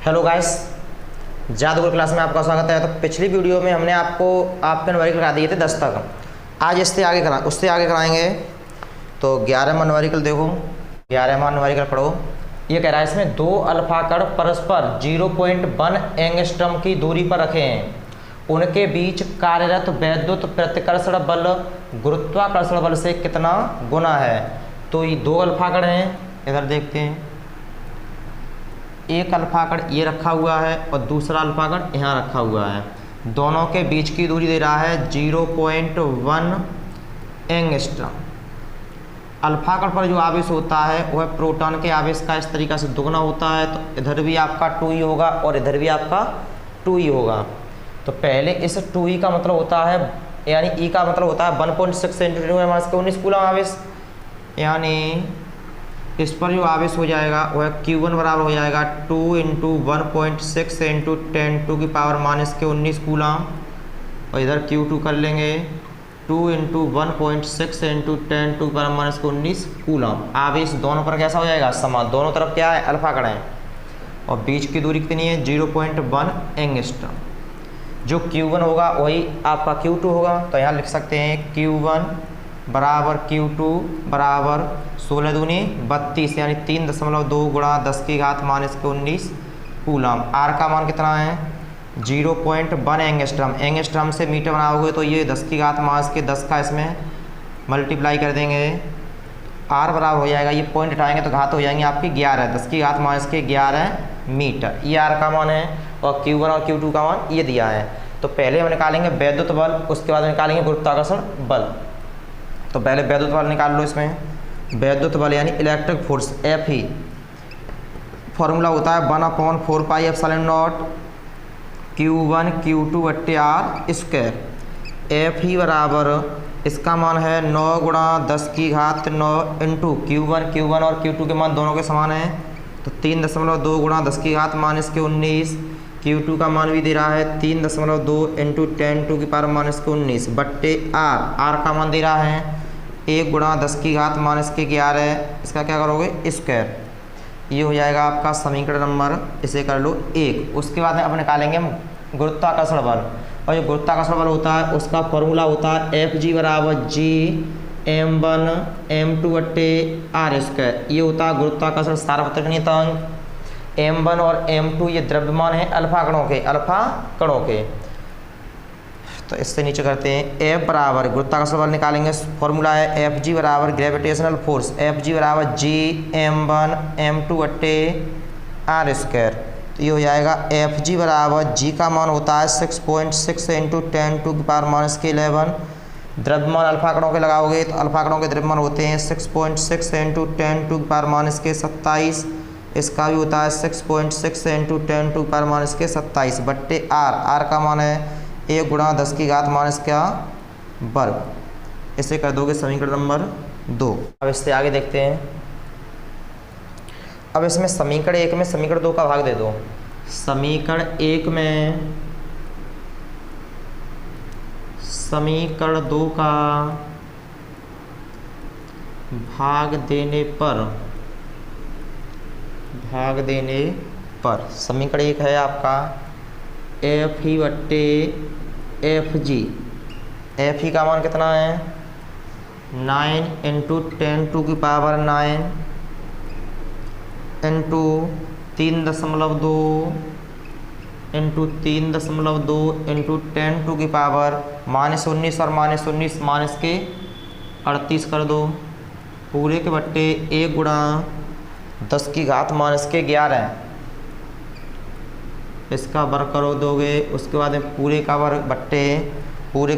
Hello guys, जादूगर class में आपका स्वागत है। तो पिछली वीडियो में हमने आपको आपके न्यूमेरिकल करा दिए थे 10 तक। आज उससे आगे कराएंगे। तो 11वां न्यूमेरिकल देखो, 11वां न्यूमेरिकल पढ़ो। ये कह रहा है इसमें दो अल्फा कण परस्पर 0.1 एंगस्ट्रम की दूरी पर रखे हैं। उनके बीच कार्यरत वैद्युत प्रतिकर्षण बल गुरुत्वाकर्षण बल से कितना गुना है। तो ये दो अल्फा कण हैं, इधर देखते हैं। एक अल्फा कण ये रखा हुआ है और दूसरा अल्फा कण यहाँ रखा हुआ है। दोनों के बीच की दूरी दे रहा है 0.1 एंगस्ट्रम। अल्फा कण पर जो आवेश होता है वह प्रोटॉन के आवेश का इस तरीक़ा से दुगना होता है। तो इधर भी आपका 2e होगा और इधर भी आपका 2e होगा। तो पहले इस 2e का मतलब होता है, यानी e का मतलब होता है 1.6 × 10⁻⁻⁰ कूलम आवेश। यानी इस पर जो आवेश हो जाएगा वह Q1 बराबर हो जाएगा 2 × 1.6 × 10⁻⁻⁻19 कूलम। और इधर Q2 कर लेंगे 2 × 1.6 × 10⁻⁻19 कूलम। आवेश दोनों पर कैसा हो जाएगा, समान। दोनों तरफ क्या है, अल्फा कण है। और बीच की दूरी कितनी है, 0.1 एंगस्ट्रम। जो Q1 होगा वही आपका Q2 होगा। तो यहाँ लिख सकते हैं Q1 बराबर Q2 बराबर 16 दूनी 32, यानी 3.2 × 10⁻⁻19 कूलम। आर का मान कितना है, 0.1 एंगस्ट्रम। एंगस्ट्रम से मीटर बनाओगे तो ये 10⁻⁻10 का इसमें मल्टीप्लाई कर देंगे। आर बराबर हो जाएगा, ये पॉइंट हटाएंगे तो घात हो जाएंगे आपकी 11, 10⁻⁻11 मीटर। ये आर का मान है। और Q1 और Q2 का मान ये दिया है। तो पहले हम निकालेंगे वैद्युत बल, उसके बाद निकालेंगे गुरुत्वाकर्षण बल। तो पहले वैद्युत बल निकाल लो। इसमें वैद्युत बल यानी इलेक्ट्रिक फोर्स Fe, फॉर्मूला होता है 1/4πε0 Q1 Q2/r²। Fe बराबर इसका मान है 9 × 10⁹ Q1 और Q2 के मान दोनों के समान हैं। तो 3.2 × 10⁻⁻19। Q2 का मान भी दे रहा है 3.2 × 10⁻⁻19 बट्टे R का मान दे रहा है 1 × 10⁻⁻11। इसका क्या करोगे, स्क्वायर। ये हो जाएगा आपका समीकरण नंबर, इसे कर लो 1। उसके बाद में अब निकालेंगे हम गुरुत्वाकर्षण बल। और जो गुरुत्वाकर्षण बल होता है उसका फॉर्मूला होता है Fg बराबर G m1 m2/r²। ये होता है गुरुत्वाकर्षण सार्वत्रिक नियतांक। m1 और m2 ये द्रव्यमान है अल्फा कणों के। तो इससे नीचे करते हैं F बराबर गुरुत्वाकर्षण बल निकालेंगे। फॉर्मूला है Fg बराबर ग्रेविटेशनल फोर्स। Fg बराबर G m1 m2/r²। तो ये हो जाएगा Fg बराबर G का मान होता है 6.6 × 10⁻⁻11। द्रव्यमान अल्फा कणों के लगाओगे तो अल्फा कणों के द्रव्यमान होते हैं 6.6 × 10⁻⁻27। इसका भी होता है 6.6 × 10⁻⁻27 बट्टे R का मान है 1 × 10⁻⁻²। इसे कर दोगे समीकरण नंबर 2। अब इससे आगे देखते हैं। अब इसमें समीकरण 1 में समीकरण 2 का भाग दे दो। समीकरण 2 का भाग देने पर समीकरण 1 है आपका Fe/Fg। Fe का मान कितना है, 9 × 10⁻⁹ इंटू 3.2 इंटू 3.2 इंटू 10⁻⁻19 और -19 कर दो। पूरे के बट्टे 1 × 10⁻⁻11। इसका वर्ग करो दोगे। उसके बाद में पूरे के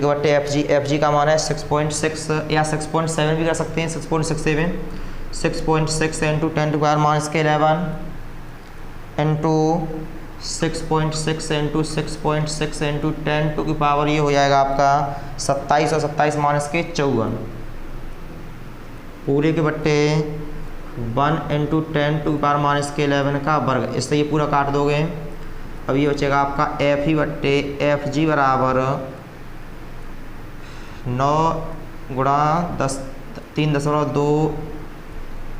बट्टे Fg का मान है 6.6 या 6.7 भी कर सकते हैं। 6.6 × 10⁻⁻11 इंटू 6.6 × 6.6 इंटू 10⁻, ये हो जाएगा आपका 27 और 27 -54। पूरे के बट्टे 1 × 10⁻⁻11 का वर्ग। इससे ये पूरा काट दोगे। अब ये बचेगा आपका Fe/Fg बराबर 9 × 3.2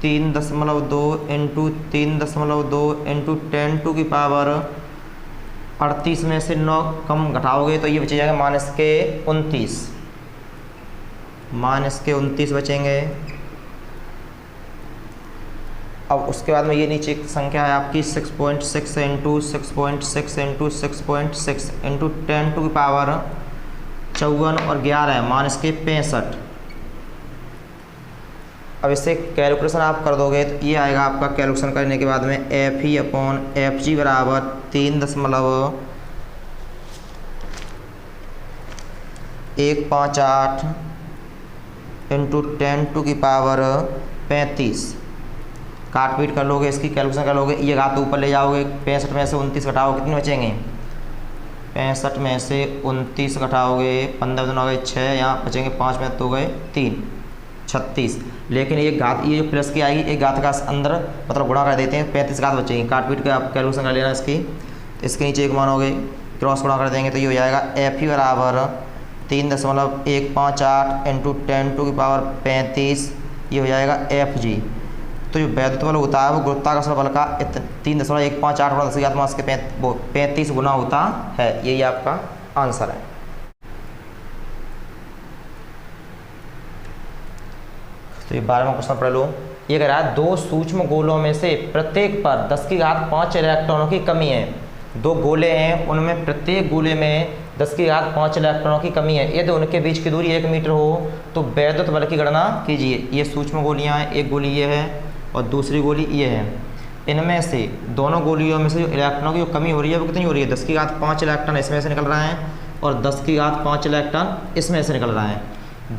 3.2 इंटू 3.2 इंटू 10⁻³ 38 में से 9 कम घटाओगे तो ये बच जाएगा -29 बचेंगे। अब उसके बाद में ये नीचे एक संख्या है आपकी 6.6 इंटू 6.6 इंटू 6.6 इंटू 10⁻54 और 11 -65। अब इससे कैलकुलेशन आप कर दोगे तो ये आएगा आपका कैलकुलेशन करने के बाद में FE/FG बराबर 3.158 इंटू 10⁻35। काट पीट कर लोगे, इसकी कैलकुलेशन कर लोगे, ये घात ऊपर ले जाओगे। 65 में से 29 घटाओ, कितने बचेंगे? 65 में से 29 घटाओगे, 15 दिन हो गए 6, यहाँ बचेंगे 5 में तो गए 3, 36। लेकिन एक घात ये जो प्लस की आएगी, एक घात का अंदर मतलब गुणा कर देते हैं, 35 घात बचेंगी। काट पीट के आप कैलकुलेशन कर लेना इसकी। तो इसके नीचे एक मान हो गए, क्रॉस गुणा कर देंगे तो ये हो जाएगा FE बराबर 3.158 इंटू 10⁻35। ये हो जाएगा FG। तो जो वैद्युत बल होता है वो गुरुत्वाकर्षण बल का 3.158 गुणा 10⁻35 गुना होता है। यही आपका आंसर है। तो ये 12वां क्वेश्चन पढ़ लो। ये कह रहा है 2 सूक्ष्म गोलों में से प्रत्येक पर 10⁻5 इलेक्ट्रॉनों की कमी है। 2 गोले हैं, उनमें प्रत्येक गोले में 10⁻5 इलेक्ट्रॉनों की कमी है। यदि उनके बीच की दूरी 1 मीटर हो तो वैद्युत बल की गणना कीजिए। ये सूक्ष्म गोलियां हैं, एक गोली ये है और दूसरी गोली ये है। इनमें से दोनों गोलियों में से जो इलेक्ट्रॉनों की जो कमी हो रही है वो कितनी हो रही है? 10⁻5 इलेक्ट्रॉन इसमें से निकल रहे हैं और 10⁻5 इलेक्ट्रॉन इसमें से निकल रहे हैं।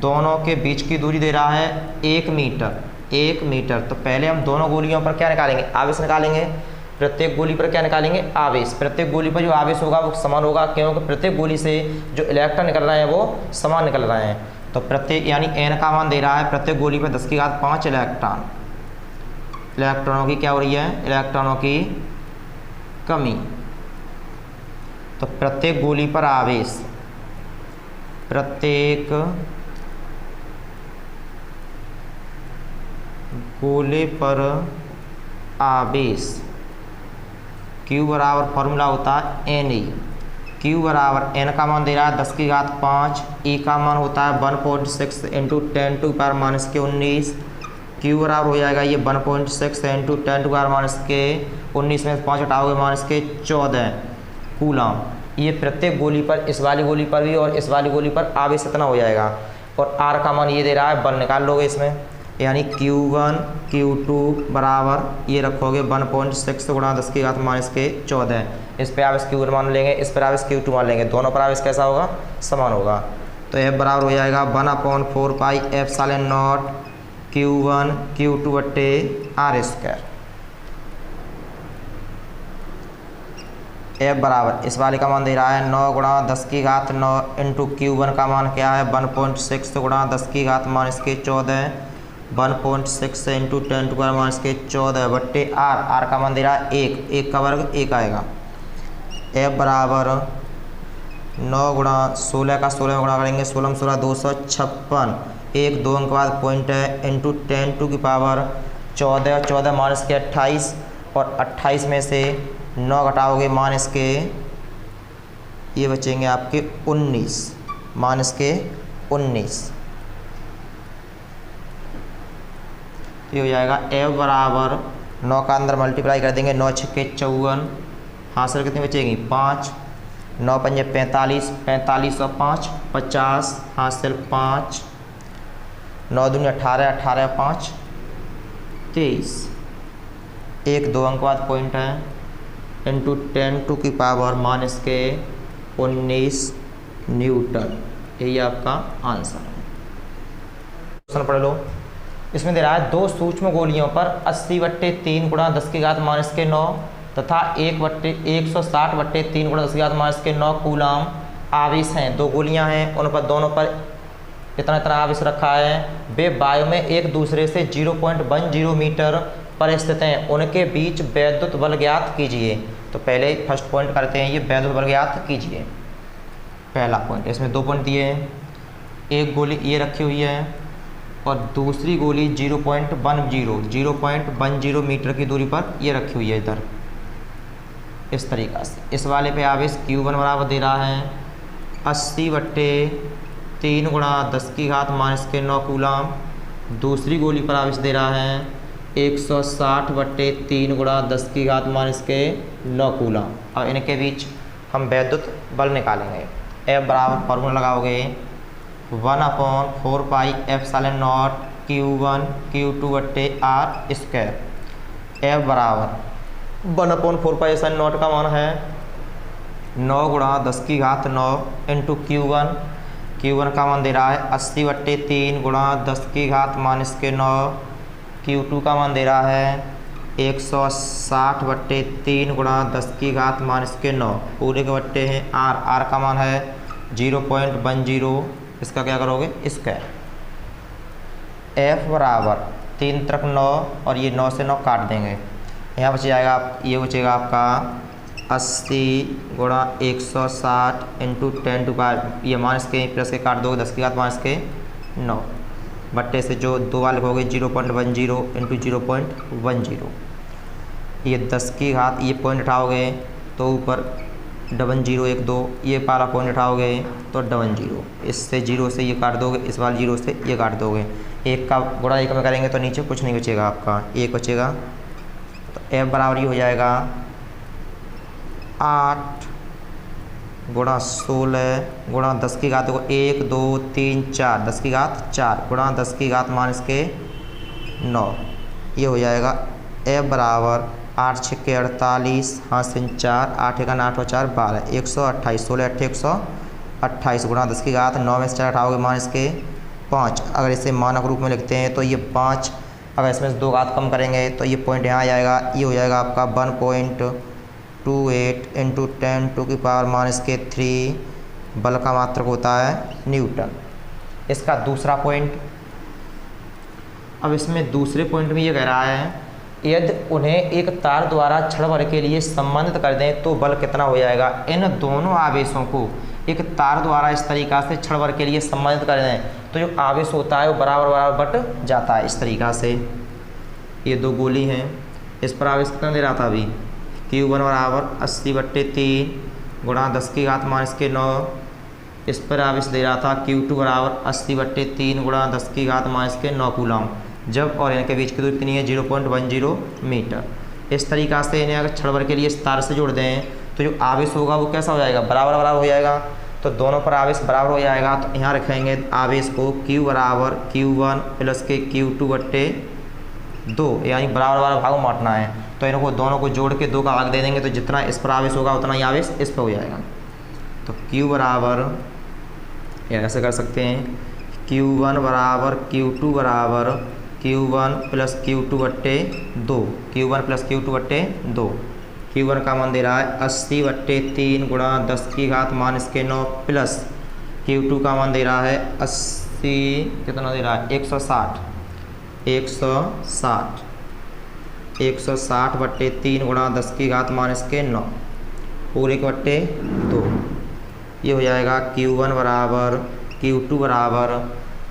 दोनों के बीच की दूरी दे रहा है 1 मीटर। तो पहले हम दोनों गोलियों पर क्या निकालेंगे? आवेश निकालेंगे। प्रत्येक गोली पर क्या निकालेंगे? आवेश। प्रत्येक गोली पर जो आवेश होगा वो समान होगा, क्योंकि प्रत्येक गोली से जो इलेक्ट्रॉन निकल रहे हैं वो समान निकल रहे हैं। तो प्रत्येक यानी n का मान दे रहा है प्रत्येक गोली पर 10⁻5 इलेक्ट्रॉनों की क्या हो रही है? इलेक्ट्रॉनों की कमी। तो प्रत्येक गोली पर आवेश, प्रत्येक गोले पर आवेश Q बराबर फॉर्मूला होता है Na। Q बराबर n का मान दे रहा है 10⁻5, E का मान होता है 1.6 इंटू 10⁻⁻19। Q बराबर हो जाएगा ये 1.6 इंटू 10⁻⁻19 में 5 हटाओगे -14 कूलम। ये प्रत्येक गोली पर, इस वाली गोली पर भी और इस वाली गोली पर आवेश इतना हो जाएगा। और R का मान ये दे रहा है 1, निकाल लोगे इसमें, यानी Q1 Q2 बराबर ये रखोगे 1.6 गुणा 10⁻14। इस पर आवेश Q1 मान लेंगे, इस पर आवेश Q2 मान लेंगे, दोनों पर आवेश कैसा होगा? समान होगा। तो F बराबर हो जाएगा 1/4πε0 Q1 Q2 बट्टे R²। F बराबर इस वाले का मान दे रहा है 9 गुणा 10⁹ इंटू Q1 का मान क्या है? 1.6 गुणा 10⁻14 1.6 इंटू 10⁻14 बट्टे R का मान दे रहा है 1 का वर्ग 1 आएगा। F बराबर 9 गुणा 16 का 16 में गुणा करेंगे, 16 16 256, 1 2 अंक बाद पॉइंट है, इंटू 10⁻14 28 और 28 में से 9 घटाओगे ये बचेंगे आपके 19 ये हो जाएगा F बराबर 9 का अंदर मल्टीप्लाई कर देंगे, 9 छक्के 54, हासिल कितनी बचेगी? 5, 9 पंजे 45, 45 और 5 50, हासिल 5, 9 दूनी 18, 18 5 23, 1 2 अंक बाद पॉइंट है, इंटू 10⁻19 न्यूटन। यही आपका आंसर है। क्वेश्चन पढ़ लो। इसमें दे रहा है 2 सूक्ष्म गोलियों पर 80/3 गुणा 10⁻9 तथा 1/160/3 गुणा 10⁻9 कूलम आवेश हैं। 2 गोलियां हैं, उन पर दोनों पर इतना आवेश रखा है। वे वायु में एक दूसरे से 0.10 मीटर पर स्थित हैं। उनके बीच वैद्युत बल ज्ञात कीजिए। तो पहले फर्स्ट पॉइंट करते हैं, ये वैद्युत बल ज्ञात कीजिए। पहला पॉइंट, इसमें 2 पॉइंट दिए हैं। एक गोली ये रखी हुई है और दूसरी गोली 0.10 मीटर की दूरी पर ये रखी हुई है इधर इस तरीक़ा से। इस वाले पे आवेश Q1 बराबर दे रहा है 80/3 गुणा 10⁻⁻⁹ कूलम। दूसरी गोली पर आवेश दे रहा है 160/3 गुणा 10⁻⁻⁹ कूलम। अब इनके बीच हम वैद्युत बल निकालेंगे। F बराबर फॉर्मूला लगाओगे 1/4πε0 Q1 Q2/r²। F बराबर 1/4πε0 का मान है 9 गुणा 10⁻9 इंटू Q1 का मान दे रहा है 80/3 गुणा 10⁻⁻⁹। Q2 का मान दे रहा है 160/3 गुणा 10⁻⁻⁹। पूरे के बट्टे हैं R का मान है 0.10। इसका क्या करोगे स्क्वायर। F बराबर 3 त्रिक 9 और ये 9 से 9 काट देंगे। यहाँ बच जाएगा ये बचेगा आपका 80 गुणा 160 इंटू 10⁻, ये माइनस के प्लस के काट दोगे 10⁻⁹ बट्टे से जो 2 बार लिखोगे 0.10 इंटू 0.10। ये 10 ये पॉइंट उठाओगे तो ऊपर 00 1 2, ये पारा पॉइंट उठाओगे तो 00। इससे 0 से ये काट दोगे, इस बार 0 से ये काट दोगे। 1 का गुणा 1 में करेंगे तो नीचे कुछ नहीं बचेगा, आपका 1 बचेगा। तो F बराबर ये हो जाएगा 8 गुणा 16 गुणा 10⁻, देखो 1 2 3 4 10⁻4 गुणा 10⁻⁻⁹ ये हो जाएगा। F बराबर 8 6 48, हाँ से 4, 8 1 8 और 4 12, 128, 16 8 128 गुणा 10⁻9 में से 4 उठाओगे -5। अगर इसे मानक रूप में लिखते हैं तो ये 5, अगर इसमें से 2 घात कम करेंगे तो ये पॉइंट यहाँ आ जाएगा। ये हो जाएगा आपका 1.28 इंटू 10⁻⁻3 बल का मात्रक होता है न्यूटन। इसका दूसरा पॉइंट, अब इसमें दूसरे पॉइंट में ये कह रहा है यदि उन्हें एक तार द्वारा क्षण भर के लिए संबंधित कर दें तो बल कितना हो जाएगा। इन दोनों आवेशों को एक तार द्वारा इस तरीक़ा से क्षण भर के लिए संबंधित कर दें तो जो आवेश होता है वो बराबर बराबर बट जाता है इस तरीक़ा से। ये 2 गोली हैं, इस पर आवेश कितना दे रहा था अभी Q1 बराबर 80/3 गुणा 10⁻⁻⁹। इस पर आवेश दे रहा था Q2 बराबर 80/3 गुणा 10⁻⁻⁹ कूलम। जब और इनके बीच की दूरी कितनी है 0.10 मीटर। इस तरीक़ा से इन्हें अगर क्षण भर के लिए इस तार से जोड़ दें तो जो आवेश होगा वो कैसा हो जाएगा, बराबर बराबर हो जाएगा। तो दोनों पर आवेश बराबर हो जाएगा। तो यहाँ रखेंगे आवेश को Q बराबर Q1 प्लस के Q2/2, यानी बराबर बराबर भाग बांटना है। तो इनको दोनों को जोड़ के 2 का भाग दे देंगे तो जितना इस पर आवेश होगा उतना ही आवेश इस पर हो जाएगा। तो Q बराबर ऐसे कर सकते हैं Q1 बराबर Q2 बराबर Q1 plus Q2/2, Q1 plus Q2/2। Q1 का मान दे रहा है 80/3 गुणा 10⁻⁻⁹ प्लस Q2 का मान दे रहा है 80 कितना दे रहा है 160/3 गुणा 10⁻⁻⁹ पूरे के बट्टे 2। ये हो जाएगा Q1 बराबर Q2 बराबर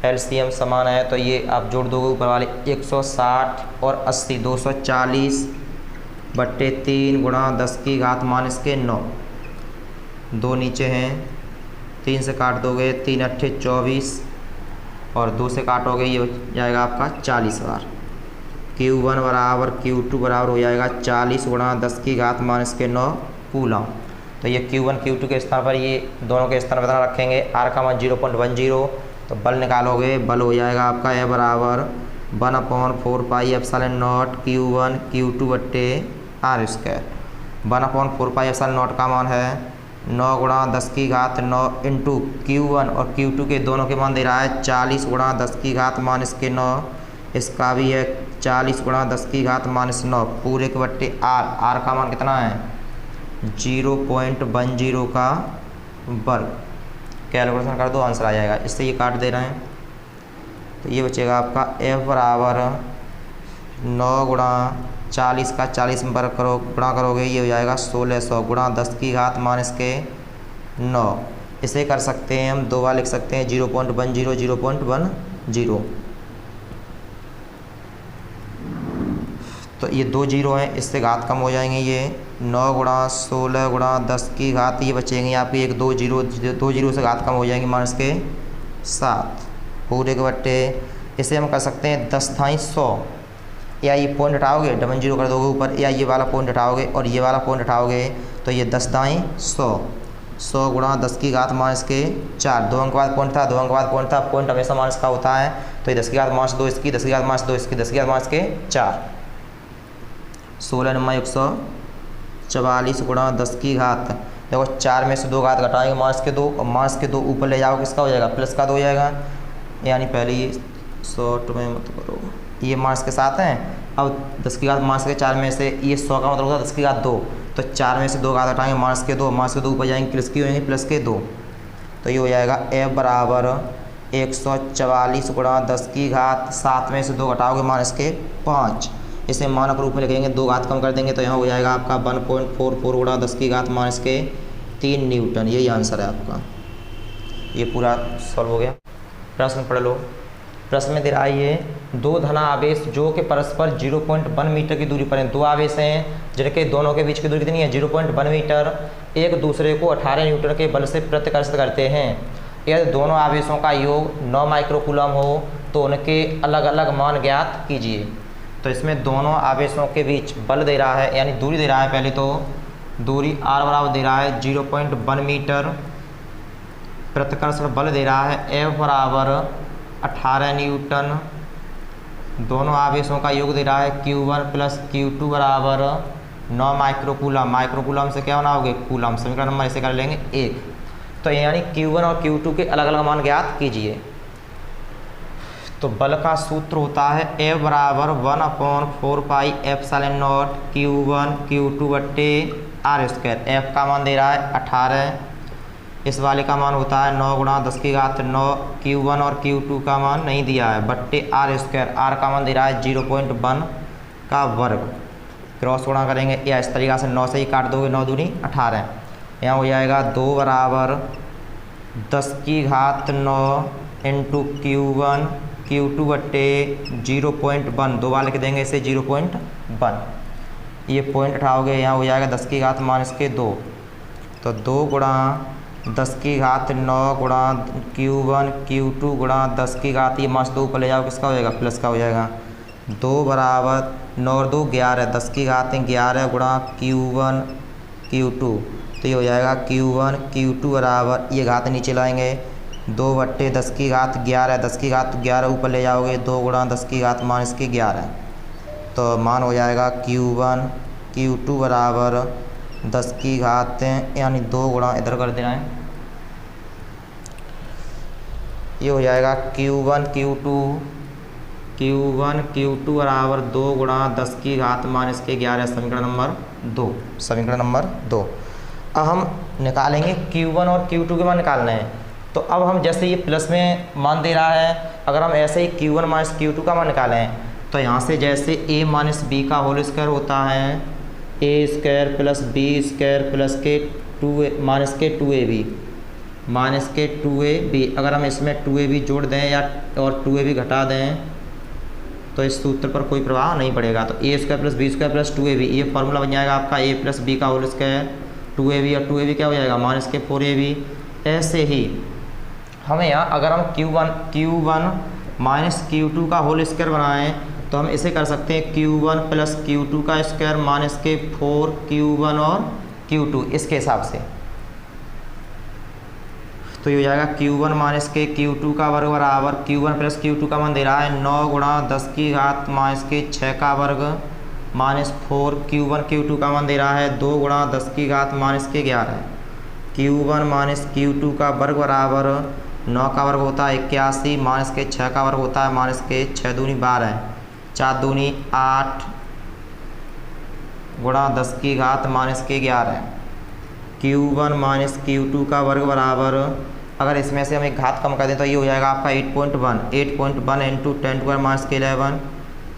LCM समान है तो ये आप जोड़ दोगे ऊपर वाले 160 और 80 240/3 गुणा 10⁻⁻⁹। 2 नीचे हैं, 3 से काट दोगे 3 8 24 और 2 से काटोगे ये हो जाएगा आपका 40 बार। Q1 बराबर Q2 बराबर हो जाएगा 40 गुणा 10⁻⁻⁹ कूलम। तो ये Q1 Q2 के स्थान पर ये दोनों के स्थान पर रखेंगे। R का मान 0.10, तो बल निकालोगे, बल हो जाएगा आपका F बराबर 1/4πε0 Q1 Q2/r²। 1/4πε0 का मान है 9 गुणा 10⁻9 इंटू Q1 और Q2 के दोनों के मान दे रहा है 40 गुणा 10⁻⁻⁹। इसका भी है 40 गुणा 10⁻⁻⁹ पूरे के बट्टे R का मान कितना है 0.10 का वर्ग। कैलकुलेशन कर दो, आंसर आ जाएगा। इससे ये काट दे रहे हैं तो ये बचेगा आपका F बराबर 9 गुणा 40 का 40 में वर्ग करो गुणा करोगे ये हो जाएगा 1600 गुणा 10⁻⁹। इसे कर सकते हैं हम 2 बार लिख सकते हैं 0.10 0.10। तो ये 2 जीरो हैं, इससे घात कम हो जाएंगे। ये 9 गुणा 16 गुणा 10 की घात ये बचेंगे आपकी एक 2 जीरो से घात कम हो जाएंगी -7 पूरे के बट्टे। इसे हम कर सकते हैं 10 थाई 100, या ये पॉइंट हटाओगे डबल जीरो कर दोगे ऊपर, या ये वाला पॉइंट हटाओगे और ये वाला पॉइंट हटाओगे तो ये 10 दाई 100 गुणा 10 की घात -4। 2 अंक बाद पॉइंट था, 2 अंक बाद पॉइंट था, पॉइंट हमेशा माइनस का होता है। तो ये 10 की घात -2 इसकी, 10 की घात -2 इसकी, 10 की घात -4। 16 × 144 गुणा 10 की घात, देखो 4 में से 2 घात घटाएंगे -2 और -2 ऊपर ले जाओ किसका हो जाएगा, प्लस का 2 हो जाएगा। यानी पहले ये शॉर्ट में मत करो, ये -7 है। अब 10 की घात -4 में से ये 100 का मतलब होता है 10 की घात 2, तो 4 में से 2 घात हटाएंगे -2 ऊपर जाएंगे प्लस की होंगे प्लस के 2, तो ये हो जाएगा f बराबर 144 गुणा 10 की घात 7 में से 2 घटाओगे -5। इसे मानक रूप में लिखेंगे, 2 घात कम कर देंगे तो यहाँ हो जाएगा आपका 1.44 गुणा 10 की घात -3 न्यूटन। यही आंसर है आपका। ये पूरा सॉल्व हो गया। प्रश्न पढ़ लो। प्रश्न में दे रहा है ये 2 धना आवेश जो कि परस्पर 0.1 मीटर की दूरी पर हैं। 2 आवेश हैं जिनके दोनों के बीच की दूरी कितनी है, 0.1 मीटर, एक दूसरे को 18 न्यूटन के बल से प्रत्याकर्षित करते हैं। यदि दोनों आवेशों का योग 9 माइक्रोकूलम हो तो उनके अलग अलग मान ज्ञात कीजिए। तो इसमें दोनों आवेशों के बीच बल दे रहा है, यानी दूरी दे रहा है। पहले तो दूरी r बराबर दे रहा है 0.1 मीटर, प्रत्याकर्षण बल दे रहा है F बराबर 18 न्यूटन, दोनों आवेशों का योग दे रहा है Q1 प्लस Q2 बराबर 9 माइक्रोकूलम। माइक्रोकूलम से क्या बनाओगे, कूलम। समीकरण नंबर इसे कर लेंगे 1। तो यानी Q1 और Q2 के अलग अलग मान ज्ञात कीजिए। तो बल का सूत्र होता है F बराबर 1/4 pi epsilon not Q1 Q2 बट्टे r²। F का मान दे रहा है 18, इस वाले का मान होता है 9 गुणा 10 की घात 9। Q1 और Q2 का मान नहीं दिया है, बट्टे r²। r का मान दे रहा है 0.1 का वर्ग। क्रॉस गुणा करेंगे या इस तरीक़ा से 9 से ही काट दोगे, 9 दूनी 18। यहाँ हो जाएगा 2 बराबर 10 की घात 9 इंटू Q1 Q2 बट्टे 0.1, 2 बार लिख देंगे इसे 0.1। ये पॉइंट उठाओगे, यहाँ हो जाएगा 10 की घात -2। तो 2 गुणा 10 की घात 9 गुणा Q1 Q2 गुणा 10 की घात ये -2 ऊपर ले जाओ किसका हो जाएगा, प्लस का हो जाएगा। 2 बराबर 9 और 2 11, 10 की घात 11 गुणा Q1 Q2, तो ये हो जाएगा Q1 Q2 बराबर, ये घात नीचे लाएंगे 2 बट्टे 10 की घात 11, 10 की घात 11 ऊपर ले जाओगे 2 गुणा 10 की घात -11, तो मान हो जाएगा Q1 Q2 बराबर 10 की घात यानी 2 गुणा, इधर कर देना है, ये हो जाएगा Q1 Q2 बराबर 2 गुणा 10 की घात -11। समीकरण नंबर 2, समीकरण नंबर 2। अब हम निकालेंगे Q1 और Q2 के मान निकालने हैं। तो अब हम जैसे ये प्लस में मान दे रहा है, अगर हम ऐसे ही Q1 - Q2 का मान निकालें तो यहाँ से जैसे a - b का होल स्क्वायर होता है a² प्लस b² प्लस के 2ab, अगर हम इसमें 2ab जोड़ दें या और 2ab घटा दें तो इस सूत्र पर कोई प्रभाव नहीं पड़ेगा। तो a² plus b² plus 2ab, ये फार्मूला बन जाएगा आपका a प्लस b का होल स्क्वायर 2ab, और 2ab क्या हो जाएगा -4ab। ऐसे ही हमें यहाँ अगर हम Q1 - Q2 का होल स्क्वायर बनाएं तो हम इसे कर सकते हैं Q1 प्लस Q2 का स्क्वायर -4 Q1 और Q2 इसके हिसाब से। तो ये हो जाएगा Q1 - Q2 का वर्ग बराबर Q1 प्लस Q2 का मान दे रहा है 9 गुणा 10 की घात -6 का वर्ग -4, Q1 Q2 का मान दे रहा है 2 गुणा 10 की घात -11। Q1 - Q2 का वर्ग बराबर 9 का वर्ग होता है 81, -6 का वर्ग होता है -6 दूनी 12, 4 दूनी 8 गुणा 10 की घात -11। Q1 - Q2 का वर्ग बराबर, अगर इसमें से हम एक घात कम कर दें तो ये हो जाएगा आपका 8.1 इंटू 10⁻11,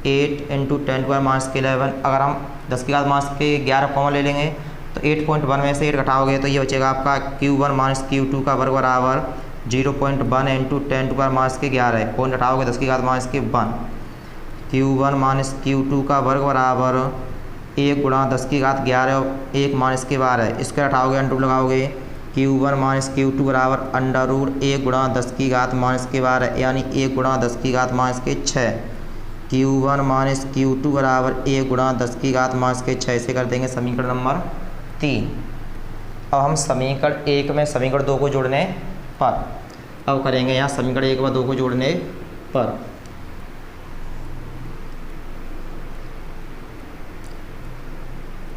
8 इंटू 10⁻11। अगर हम 10 की घात -11 कॉमन ले लेंगे तो 8.1 में से 8 घटाओगे तो ये बचेगा आपका Q1 - Q2 का वर्ग बराबर 0.1 इंटू 10⁻11, पॉइंट हटाओगे 10 की घात -1, Q1 माइनस Q2 का वर्ग बराबर 1 गुणा 10 की घात 11 1 माइनस के 12। इसके हटाओगे अंडर लगाओगे Q1 माइनस Q2 बराबर अंडर रूट 1 गुणा 10 की घात माइनस के 12 यानी 1 गुणा 10 की घात माइनस के 6। Q1 माइनस Q2 बराबर 1 गुणा 10 की घात माइनस के 6 से कर देंगे समीकरण नंबर 3। अब हम समीकरण 1 में समीकरण 2 को जोड़ने पर अब करेंगे यहाँ समीकरण 1 व 2 को जोड़ने पर।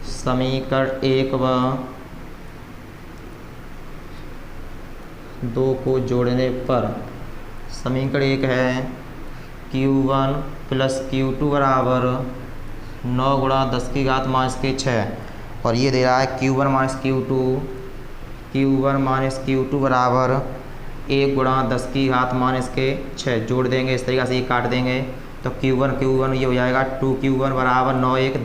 समीकरण 1 व 2 को जोड़ने पर समीकरण 1 है Q1 प्लस Q2 बराबर 9 गुणा 10 की घात माइनस के 6 और ये दे रहा है Q1 माइनस Q2 बराबर 1 गुणा 10 की घात माइनस के 6 जोड़ देंगे इस तरीक़े से ये काट देंगे तो Q1 ये हो जाएगा 2Q1 बराबर 9 1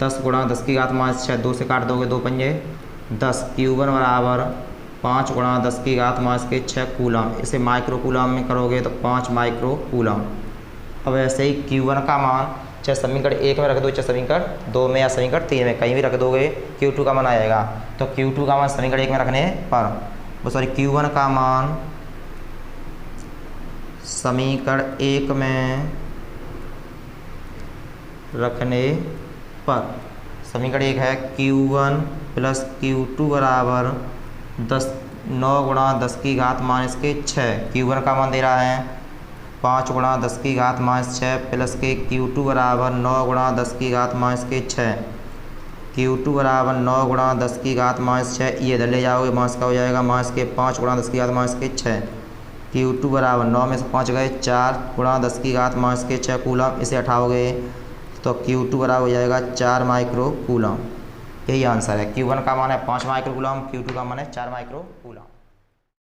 10 गुणा 10 की घात माइनस 6 2 से काट दोगे 2 पंजे 10 Q1 बराबर 5 गुणा 10 की घात माइनस के 6 कूलम। इसे माइक्रो कूलम में करोगे तो 5 माइक्रो कूलम। अब ऐसे ही Q1 का मान चाहे समीकरण 1 में रख दो चाहे समीकरण 2 में या समीकरण 3 में कहीं भी रख दोगे Q2 का मान आएगा। तो Q2 का मान समीकरण 1 में रखने पर Q1 का मान समीकरण 1 में रखने पर समीकरण 1 है Q1 प्लस Q2 बराबर 9 गुणा 10 की घात माइनस के 6। Q1 का मान दे रहा है 5 गुणा 10 की घात माइनस 6 प्लस के Q2 बराबर 9 गुणा 10 की घात माइनस के 6। Q2 बराबर 9 गुणा 10 की घात माइनस 6 ये इधर ले जाओगे माइनस का हो जाएगा माइनस के 5 गुणा 10 की घात माइनस के 6। Q2 बराबर 9 में से 5 गए 4 गुणा 10 की घात माइनस के 6 कूलम। इसे हटाओगे तो Q2 बराबर हो जाएगा 4 माइक्रो कूलम। यही आंसर है। Q1 का मान है 5 माइक्रो कूलम, Q2 का मान है 4 माइक्रो कूलम।